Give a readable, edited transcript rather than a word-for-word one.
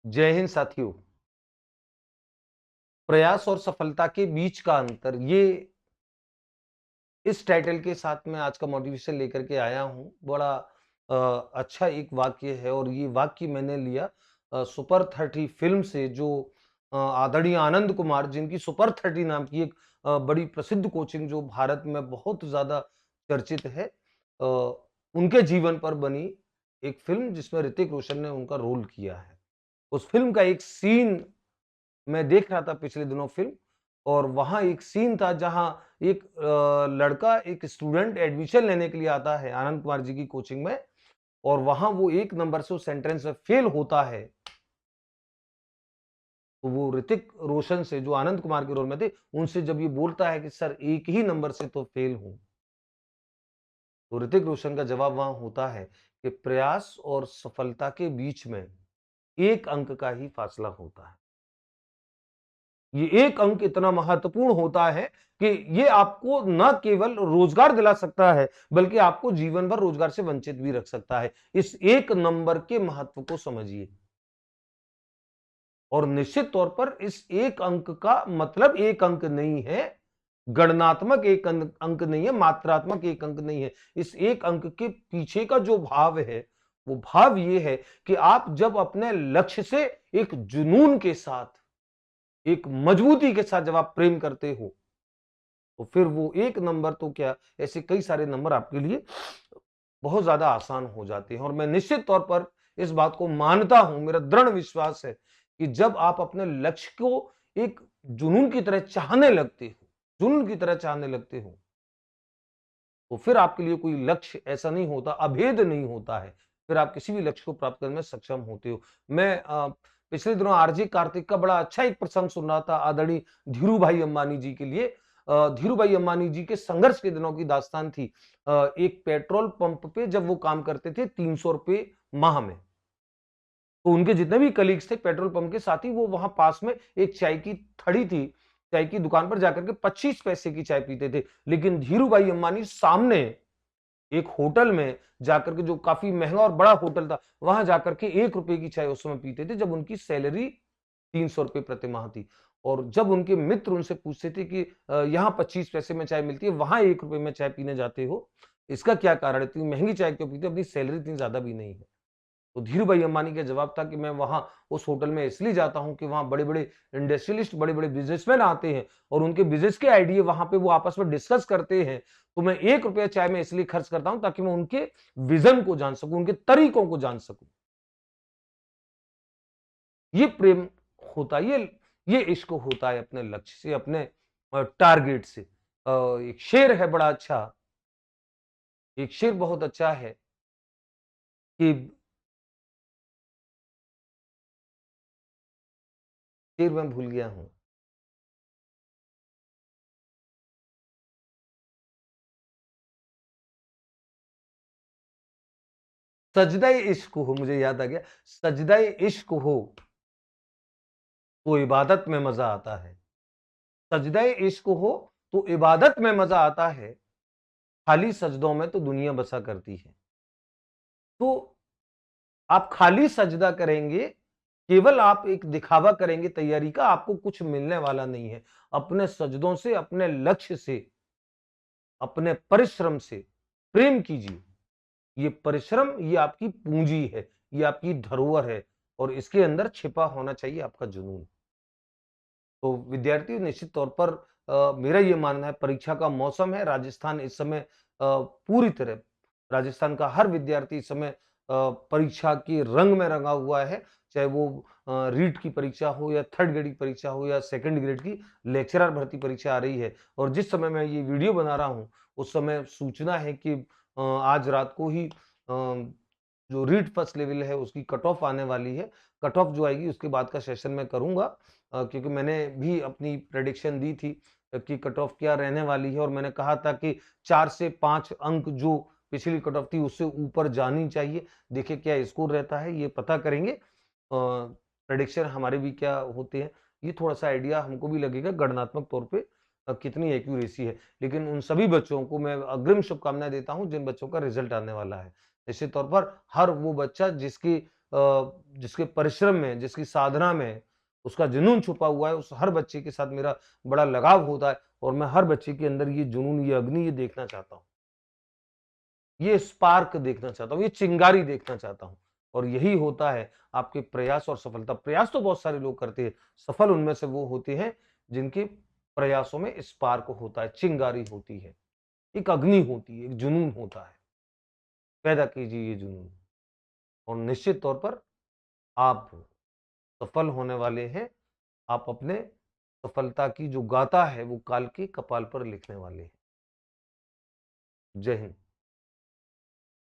जय हिंद साथियों। प्रयास और सफलता के बीच का अंतर, ये इस टाइटल के साथ मैं आज का मोटिवेशन लेकर के आया हूँ। बड़ा अच्छा एक वाक्य है और ये वाक्य मैंने लिया सुपर 30 फ़िल्म से, जो आदरणीय आनंद कुमार, जिनकी सुपर 30 नाम की एक बड़ी प्रसिद्ध कोचिंग जो भारत में बहुत ज़्यादा चर्चित है, अ, उनके जीवन पर बनी एक फ़िल्म जिसमें ऋतिक रोशन ने उनका रोल किया है। उस फ़िल्म का एक सीन मैं देख रहा था पिछले दिनों फ़िल्म, और वहाँ एक सीन था जहाँ एक लड़का, एक स्टूडेंट एडमिशन लेने के लिए आता है आनंद कुमार जी की कोचिंग में, और वहाँ वो 1 नंबर से उस एंट्रेंस में फ़ेल होता है। तो वो ऋतिक रोशन से, जो आनंद कुमार के रोल में थे, उनसे जब ये बोलता है कि सर 1 ही नंबर से तो फ़ेल हूँ। तो ऋतिक रोशन का जवाब वहाँ होता है कि प्रयास और सफलता के बीच में 1 अंक का ही फासला होता है। ये एक अंक इतना महत्वपूर्ण होता है कि ये आपको न केवल रोजगार दिला सकता है, बल्कि आपको जीवन भर रोजगार से वंचित भी रख सकता है। इस एक नंबर के महत्व को समझिए। और निश्चित तौर पर इस एक अंक का मतलब एक अंक नहीं है, गणनात्मक एक अंक नहीं है, मात्रात्मक एक अंक नहीं है। इस एक अंक के पीछे का जो भाव है, वो भाव ये है कि आप जब अपने लक्ष्य से एक जुनून के साथ, एक मजबूती के साथ जब आप प्रेम करते हो, तो फिर वो एक नंबर तो क्या, ऐसे कई सारे नंबर आपके लिए बहुत ज्यादा आसान हो जाते हैं। और मैं निश्चित तौर पर इस बात को मानता हूं, मेरा दृढ़ विश्वास है कि जब आप अपने लक्ष्य को एक जुनून की तरह चाहने लगते हो, जुनून की तरह चाहने लगते हो, तो फिर आपके लिए कोई लक्ष्य ऐसा नहीं होता, अभेद नहीं होता है। फिर आप किसी भी लक्ष्य को प्राप्त करने में सक्षम होते हो। मैं पिछले दिनों आरजे कार्तिक का बड़ा अच्छा एक प्रसंग सुन रहा था, आदरणीय धीरू भाई अंबानी जी के लिए। धीरू भाई अंबानी जी के संघर्ष के दिनों की दास्तान थी। एक पेट्रोल पंप पे जब वो काम करते थे 300 रुपए माह में, तो उनके जितने भी कलीग्स थे पेट्रोल पंप के साथी, वो वहां पास में एक चाय की थड़ी थी, चाय की दुकान पर जाकर के 25 पैसे की चाय पीते थे। लेकिन धीरू भाई अंबानी सामने एक होटल में जाकर के, जो काफी महंगा और बड़ा होटल था, वहां जाकर के 1 रुपए की चाय उस समय पीते थे, जब उनकी सैलरी 300 रुपए प्रति माह थी। और जब उनके मित्र उनसे पूछते थे कि यहाँ 25 पैसे में चाय मिलती है, वहां 1 रुपए में चाय पीने जाते हो, इसका क्या कारण है? इतनी महंगी चाय क्यों पीते हो? अपनी सैलरी इतनी ज्यादा भी नहीं है। तो धीरू भाई अंबानी का जवाब था कि मैं वहां उस होटल में इसलिए जाता हूं कि वहां बड़े बड़े इंडस्ट्रियलिस्ट, बड़े बड़े बिजनेसमैन आते हैं, और उनके बिजनेस के आइडिया वहां पे वो आपस में डिस्कस करते हैं। तो मैं 1 रुपया चाय में इसलिए खर्च करता हूं ताकि मैं उनके विजन को जान सकूं, उनके तरीकों को जान सकूं। ये प्रेम होता है, ये इश्क होता है अपने लक्ष्य से, अपने टारगेट से। एक शेर है बड़ा अच्छा, एक शेर बहुत अच्छा है कि शेर मैं भूल गया हूं। सजदे इश्क हो, मुझे याद आ गया। सजदे इश्क हो तो इबादत में मजा आता है। सजदे इश्क हो तो इबादत में मजा आता है, खाली सजदों में तो दुनिया बसा करती है। तो आप खाली सजदा करेंगे, केवल आप एक दिखावा करेंगे तैयारी का, आपको कुछ मिलने वाला नहीं है। अपने सजदों से, अपने लक्ष्य से, अपने परिश्रम से प्रेम कीजिए। ये परिश्रम, ये आपकी पूंजी है, ये आपकी धरोहर है, और इसके अंदर छिपा होना चाहिए आपका जुनून। तो विद्यार्थी निश्चित तौर पर, मेरा ये मानना है, परीक्षा का मौसम है, राजस्थान इस समय पूरी तरह, राजस्थान का हर विद्यार्थी इस समय परीक्षा के रंग में रंगा हुआ है। चाहे वो रीट की परीक्षा हो, या थर्ड ग्रेड की परीक्षा हो, या सेकंड ग्रेड की लेक्चरर भर्ती परीक्षा आ रही है। और जिस समय मैं ये वीडियो बना रहा हूँ, उस समय सूचना है कि आज रात को ही जो रीट फर्स्ट लेवल है उसकी कट ऑफ आने वाली है। कट ऑफ जो आएगी उसके बाद का सेशन मैं करूंगा, क्योंकि मैंने भी अपनी प्रेडिक्शन दी थी कि कट ऑफ क्या रहने वाली है, और मैंने कहा था कि 4 से 5 अंक जो पिछली कट ऑफ थी उससे ऊपर जानी चाहिए। देखिए क्या स्कोर रहता है, ये पता करेंगे। प्रेडिक्शन हमारे भी क्या होते हैं, ये थोड़ा सा आइडिया हमको भी लगेगा गणनात्मक तौर पे कितनी एक्यूरेसी है। लेकिन उन सभी बच्चों को मैं अग्रिम शुभकामनाएं देता हूं जिन बच्चों का रिजल्ट आने वाला है। निश्चित तौर पर हर वो बच्चा जिसकी जिसके परिश्रम में, जिसकी साधना में उसका जुनून छुपा हुआ है, उस हर बच्चे के साथ मेरा बड़ा लगाव होता है और मैं हर बच्चे के अंदर ये जुनून, ये अग्नि, ये देखना चाहता हूँ। ये स्पार्क देखना चाहता हूँ, ये चिंगारी देखना चाहता हूँ। और यही होता है आपके प्रयास और सफलता। प्रयास तो बहुत सारे लोग करते हैं, सफल उनमें से वो होते हैं जिनके प्रयासों में स्पार्क होता है, चिंगारी होती है, एक अग्नि होती है, एक जुनून होता है। पैदा कीजिए ये जुनून और निश्चित तौर पर आप सफल होने वाले हैं। आप अपने सफलता की जो गाथा है वो काल के कपाल पर लिखने वाले हैं। जय हिंद।